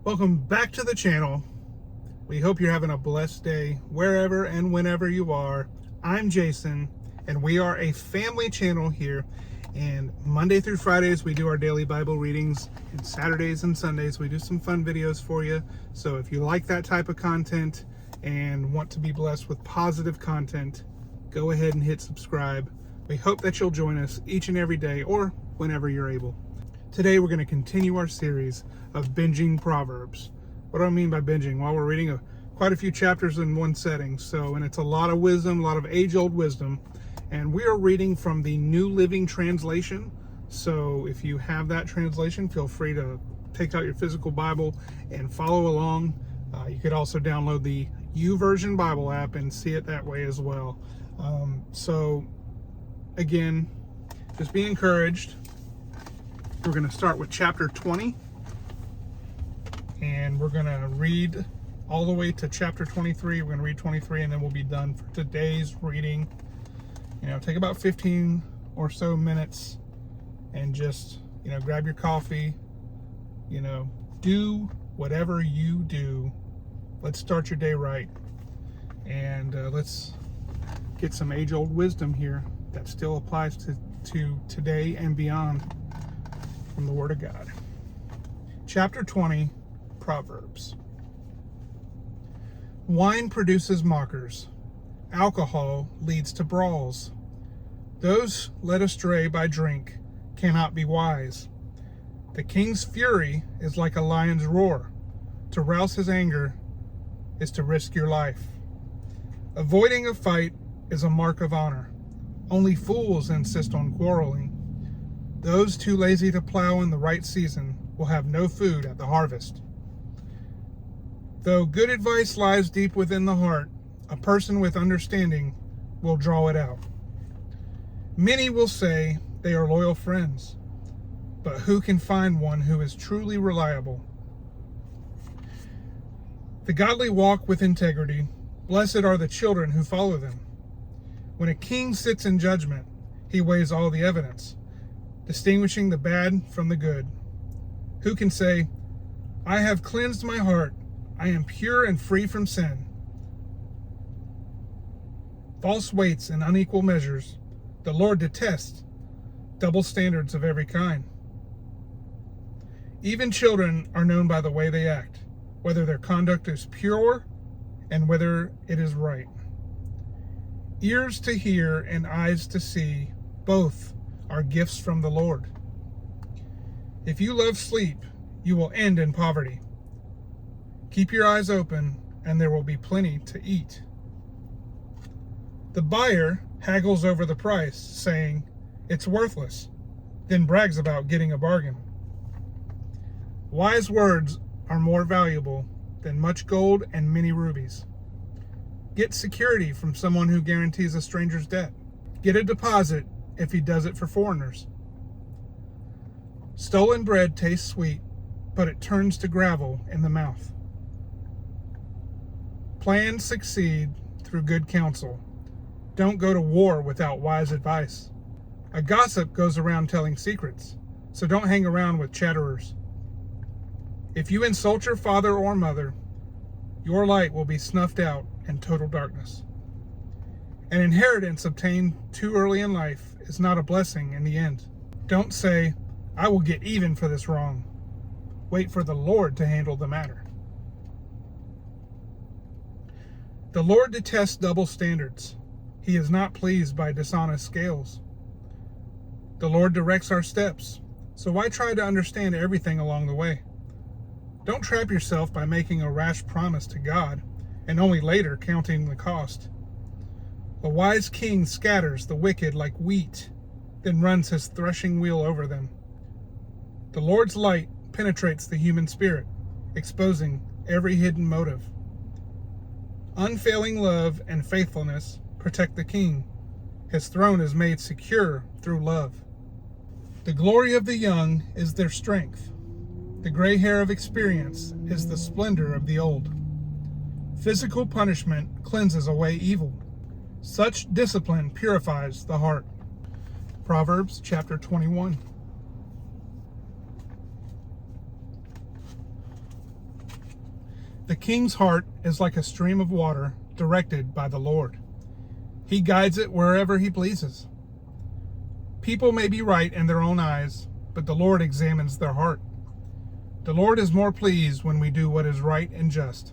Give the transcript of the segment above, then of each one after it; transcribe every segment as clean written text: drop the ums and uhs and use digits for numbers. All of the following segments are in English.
Welcome back to the channel. We hope you're having a blessed day wherever and whenever you are. I'm Jason, and we are a family channel here. And Monday through Fridays, we do our daily Bible readings. And Saturdays and Sundays, we do some fun videos for you. So if you like that type of content and want to be blessed with positive content, go ahead and hit subscribe. We hope that you'll join us each and every day or whenever you're able. Today, we're going to continue our series of binging Proverbs. What do I mean by binging? Well, we're reading quite a few chapters in one setting. And it's a lot of wisdom, a lot of age-old wisdom. And we are reading from the New Living Translation. So if you have that translation, feel free to take out your physical Bible and follow along. You could also download the YouVersion Bible app and see it that way as well. Again, just be encouraged. We're going to start with chapter 20, and we're going to read all the way to chapter 23. We're going to read 23, and then we'll be done for today's reading. Take about 15 or so minutes and just, grab your coffee, do whatever you do. Let's start your day right, and let's get some age-old wisdom here that still applies to today and beyond. From the Word of God. Chapter 20, Proverbs. Wine produces mockers. Alcohol leads to brawls. Those led astray by drink cannot be wise. The king's fury is like a lion's roar. To rouse his anger is to risk your life. Avoiding a fight is a mark of honor. Only fools insist on quarreling. Those too lazy to plow in the right season will have no food at the harvest. Though good advice lies deep within the heart, a person with understanding will draw it out. Many will say they are loyal friends, but who can find one who is truly reliable? The godly walk with integrity. Blessed are the children who follow them. When a king sits in judgment, he weighs all the evidence, distinguishing the bad from the good. Who can say, I have cleansed my heart, I am pure and free from sin? False weights and unequal measures, the Lord detests double standards of every kind. Even children are known by the way they act, whether their conduct is pure and whether it is right. Ears to hear and eyes to see, both are gifts from the Lord. If you love sleep, you will end in poverty. Keep your eyes open, and there will be plenty to eat. The buyer haggles over the price, saying, it's worthless, then brags about getting a bargain. Wise words are more valuable than much gold and many rubies. Get security from someone who guarantees a stranger's debt. Get a deposit if he does it for foreigners. Stolen bread tastes sweet, but it turns to gravel in the mouth. Plans succeed through good counsel. Don't go to war without wise advice. A gossip goes around telling secrets, so don't hang around with chatterers. If you insult your father or mother, your light will be snuffed out in total darkness. An inheritance obtained too early in life is not a blessing in the end. Don't say, I will get even for this wrong. Wait for the Lord to handle the matter. The Lord detests double standards. He is not pleased by dishonest scales. The Lord directs our steps, so why try to understand everything along the way? Don't trap yourself by making a rash promise to God and only later counting the cost. A wise king scatters the wicked like wheat, then runs his threshing wheel over them. The Lord's light penetrates the human spirit, exposing every hidden motive. Unfailing love and faithfulness protect the king. His throne is made secure through love. The glory of the young is their strength. The gray hair of experience is the splendor of the old. Physical punishment cleanses away evil. Such discipline purifies the heart. Proverbs chapter 21. The king's heart is like a stream of water directed by the Lord. He guides it wherever he pleases. People may be right in their own eyes, but the Lord examines their heart. The Lord is more pleased when we do what is right and just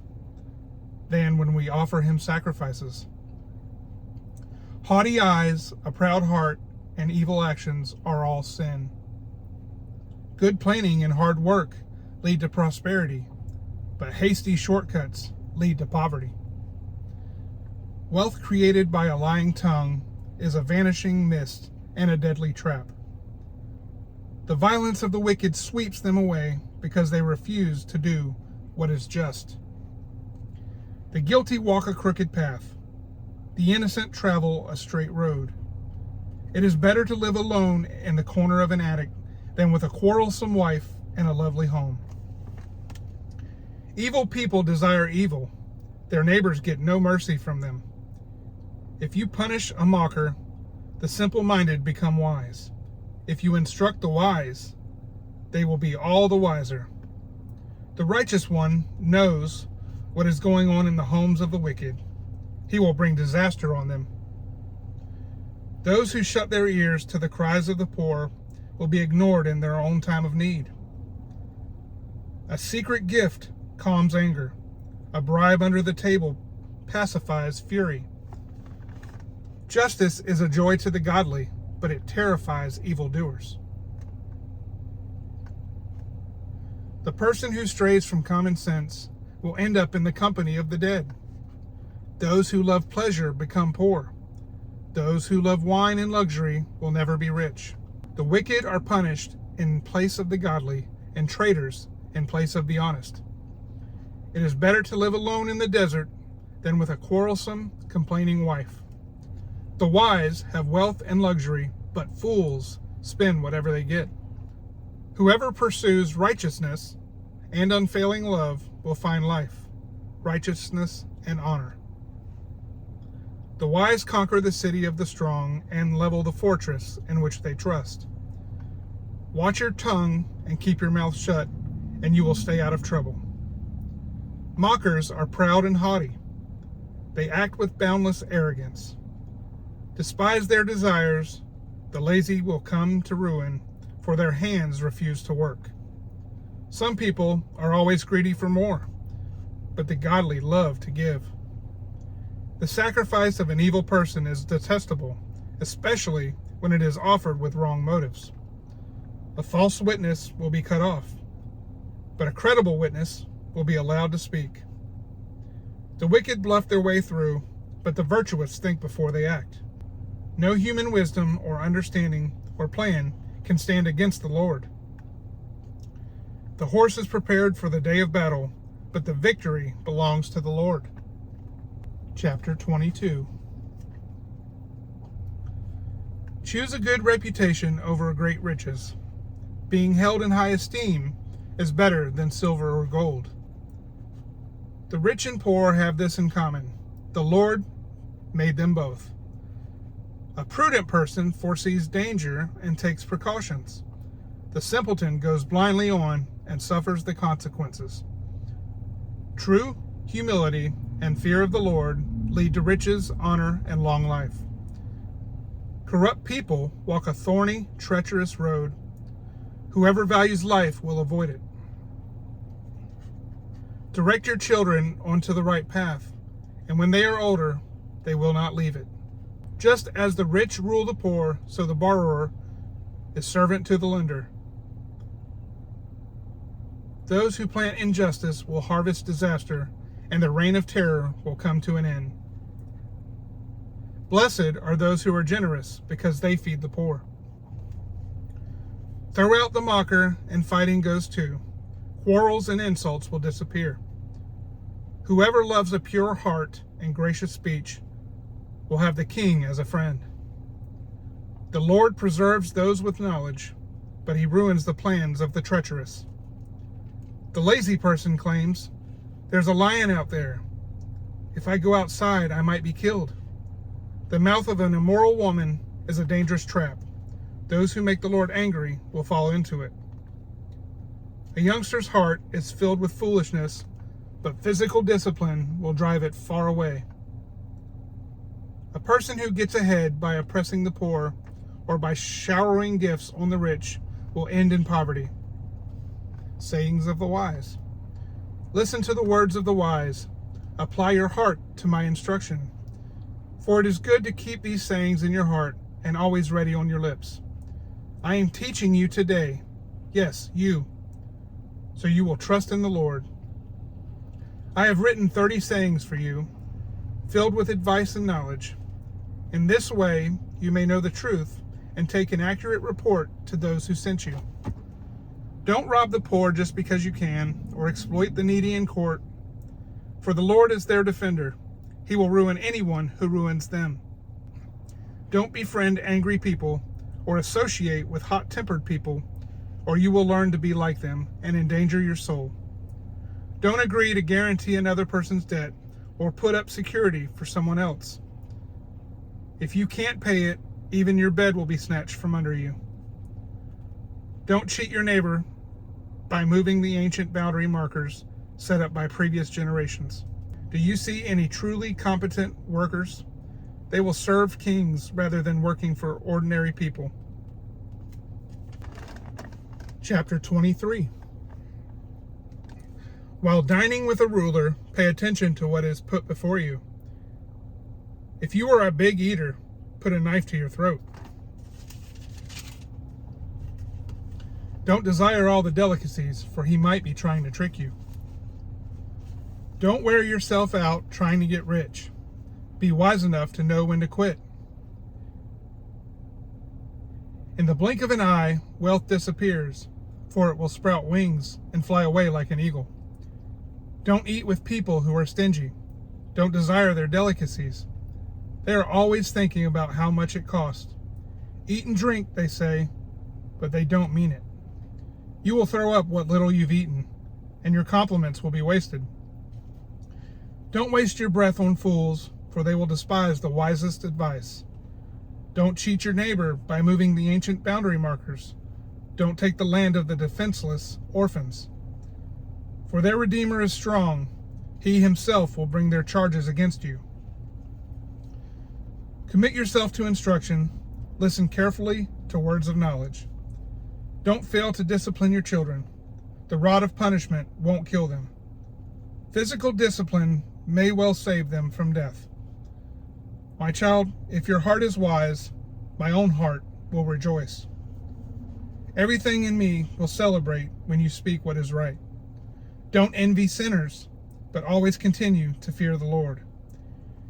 than when we offer him sacrifices. Haughty eyes, a proud heart, and evil actions are all sin. Good planning and hard work lead to prosperity, but hasty shortcuts lead to poverty. Wealth created by a lying tongue is a vanishing mist and a deadly trap. The violence of the wicked sweeps them away because they refuse to do what is just. The guilty walk a crooked path. The innocent travel a straight road. It is better to live alone in the corner of an attic than with a quarrelsome wife in a lovely home. Evil people desire evil. Their neighbors get no mercy from them. If you punish a mocker, the simple-minded become wise. If you instruct the wise, they will be all the wiser. The righteous one knows what is going on in the homes of the wicked. He will bring disaster on them. Those who shut their ears to the cries of the poor will be ignored in their own time of need. A secret gift calms anger. A bribe under the table pacifies fury. Justice is a joy to the godly, but it terrifies evildoers. The person who strays from common sense will end up in the company of the dead. Those who love pleasure become poor. Those who love wine and luxury will never be rich. The wicked are punished in place of the godly, and traitors in place of the honest. It is better to live alone in the desert than with a quarrelsome, complaining wife. The wise have wealth and luxury, but fools spend whatever they get. Whoever pursues righteousness and unfailing love will find life, righteousness, and honor. The wise conquer the city of the strong and level the fortress in which they trust. Watch your tongue and keep your mouth shut, and you will stay out of trouble. Mockers are proud and haughty. They act with boundless arrogance. Despise their desires. The lazy will come to ruin, for their hands refuse to work. Some people are always greedy for more, but the godly love to give. The sacrifice of an evil person is detestable, especially when it is offered with wrong motives. A false witness will be cut off, but a credible witness will be allowed to speak. The wicked bluff their way through, but the virtuous think before they act. No human wisdom or understanding or plan can stand against the Lord. The horse is prepared for the day of battle, but the victory belongs to the Lord. Chapter 22. Choose a good reputation over great riches. Being held in high esteem is better than silver or gold. The rich and poor have this in common. The Lord made them both. A prudent person foresees danger and takes precautions. The simpleton goes blindly on and suffers the consequences. True humility and fear of the Lord lead to riches, honor, and long life. Corrupt people walk a thorny, treacherous road. Whoever values life will avoid it. Direct your children onto the right path, and when they are older, they will not leave it. Just as the rich rule the poor, so the borrower is servant to the lender. Those who plant injustice will harvest disaster, and the reign of terror will come to an end. Blessed are those who are generous, because they feed the poor. Throw out the mocker, and fighting goes too. Quarrels and insults will disappear. Whoever loves a pure heart and gracious speech will have the king as a friend. The Lord preserves those with knowledge, but he ruins the plans of the treacherous. The lazy person claims, "There's a lion out there. If I go outside, I might be killed." The mouth of an immoral woman is a dangerous trap. Those who make the Lord angry will fall into it. A youngster's heart is filled with foolishness, but physical discipline will drive it far away. A person who gets ahead by oppressing the poor or by showering gifts on the rich will end in poverty. Sayings of the wise. Listen to the words of the wise. Apply your heart to my instruction. For it is good to keep these sayings in your heart and always ready on your lips. I am teaching you today, yes, you, so you will trust in the Lord. I have written 30 sayings for you, filled with advice and knowledge. In this way, you may know the truth and take an accurate report to those who sent you. Don't rob the poor just because you can, or exploit the needy in court. For the Lord is their defender. He will ruin anyone who ruins them. Don't befriend angry people or associate with hot-tempered people, or you will learn to be like them and endanger your soul. Don't agree to guarantee another person's debt or put up security for someone else. If you can't pay it, even your bed will be snatched from under you. Don't cheat your neighbor by moving the ancient boundary markers set up by previous generations. Do you see any truly competent workers? They will serve kings rather than working for ordinary people. Chapter 23. While dining with a ruler, pay attention to what is put before you. If you are a big eater, put a knife to your throat. Don't desire all the delicacies, for he might be trying to trick you. Don't wear yourself out trying to get rich. Be wise enough to know when to quit. In the blink of an eye, wealth disappears, for it will sprout wings and fly away like an eagle. Don't eat with people who are stingy. Don't desire their delicacies. They are always thinking about how much it costs. Eat and drink, they say, but they don't mean it. You will throw up what little you've eaten, and your compliments will be wasted. Don't waste your breath on fools, for they will despise the wisest advice. Don't cheat your neighbor by moving the ancient boundary markers. Don't take the land of the defenseless orphans. For their Redeemer is strong. He himself will bring their charges against you. Commit yourself to instruction. Listen carefully to words of knowledge. Don't fail to discipline your children. The rod of punishment won't kill them. Physical discipline may well save them from death. My child, if your heart is wise, my own heart will rejoice. Everything in me will celebrate when you speak what is right. Don't envy sinners, but always continue to fear the Lord.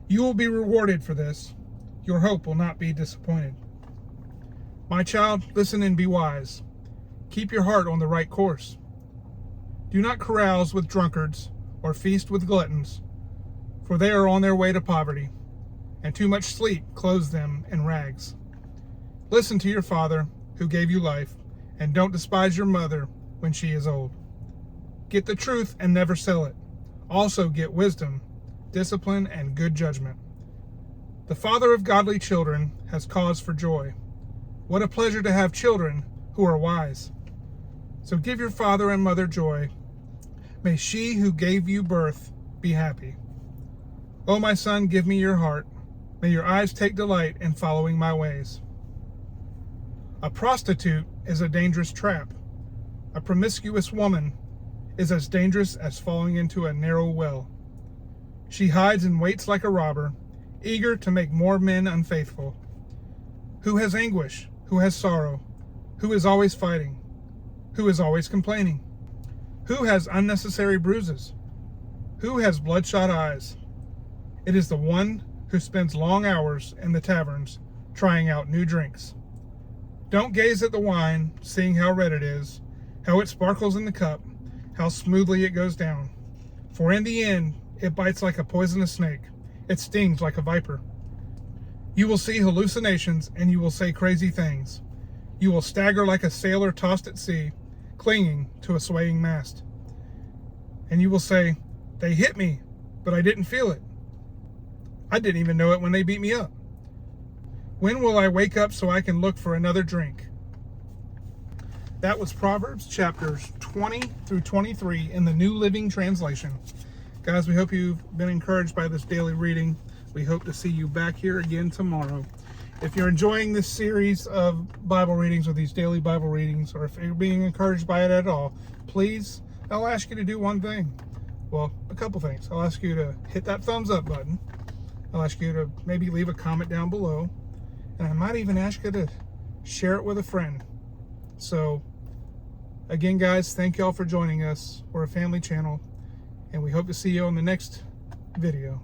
You will be rewarded for this. Your hope will not be disappointed. My child, listen and be wise. Keep your heart on the right course. Do not carouse with drunkards or feast with gluttons, for they are on their way to poverty, and too much sleep clothes them in rags. Listen to your father, who gave you life, and don't despise your mother when she is old. Get the truth and never sell it. Also get wisdom, discipline, and good judgment. The father of godly children has cause for joy. What a pleasure to have children who are wise. So give your father and mother joy. May she who gave you birth be happy. O my son, give me your heart. May your eyes take delight in following my ways. A prostitute is a dangerous trap. A promiscuous woman is as dangerous as falling into a narrow well. She hides and waits like a robber, eager to make more men unfaithful. Who has anguish? Who has sorrow? Who is always fighting? Who is always complaining? Who has unnecessary bruises? Who has bloodshot eyes? It is the one who spends long hours in the taverns trying out new drinks. Don't gaze at the wine, seeing how red it is, how it sparkles in the cup, how smoothly it goes down. For in the end, it bites like a poisonous snake. It stings like a viper. You will see hallucinations and you will say crazy things. You will stagger like a sailor tossed at sea, clinging to a swaying mast. And you will say, "They hit me, but I didn't feel it. I didn't even know it when they beat me up. When will I wake up so I can look for another drink?" That was Proverbs chapters 20 through 23 in the New Living Translation. Guys, we hope you've been encouraged by this daily reading. We hope to see you back here again tomorrow. If you're enjoying this series of Bible readings or these daily Bible readings, or if you're being encouraged by it at all, please, I'll ask you to do one thing. Well, a couple things. I'll ask you to hit that thumbs up button. I'll ask you to maybe leave a comment down below. And I might even ask you to share it with a friend. So, again, guys, thank y'all for joining us. We're a family channel, and we hope to see you on the next video.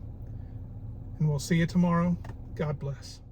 And we'll see you tomorrow. God bless.